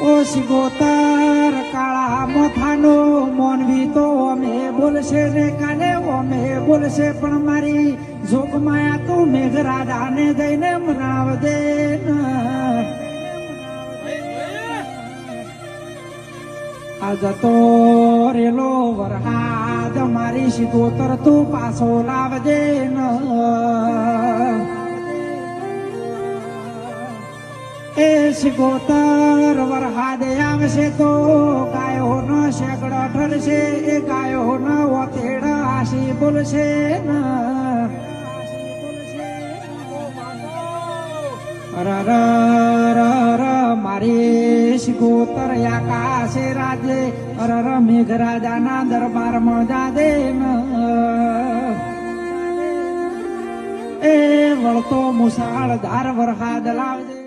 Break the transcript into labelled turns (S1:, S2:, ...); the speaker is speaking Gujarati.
S1: ઓ સિગોતર કાળા મોથાનો મોનવી તો અમે બોલશે ને કાલે અમે બોલશે પણ મારી જોગમાયા તું મેઘરાજાને જઈને મનાવ દે આજ તો રેલો વરહાદ મારી સિગોતર તું પાછો લાવજે એ સિગોતર વરહાદે આવશે તો ગાયો નો શેકડો ઠરશે એ ગાયો નો ઓતેડ આશી બોલશે મારી સિગોતર આકાશે રાજે મેઘરાજાના દરબારમાં જાદે એ વળતો મુસાળધાર વરહાદ લાવજે.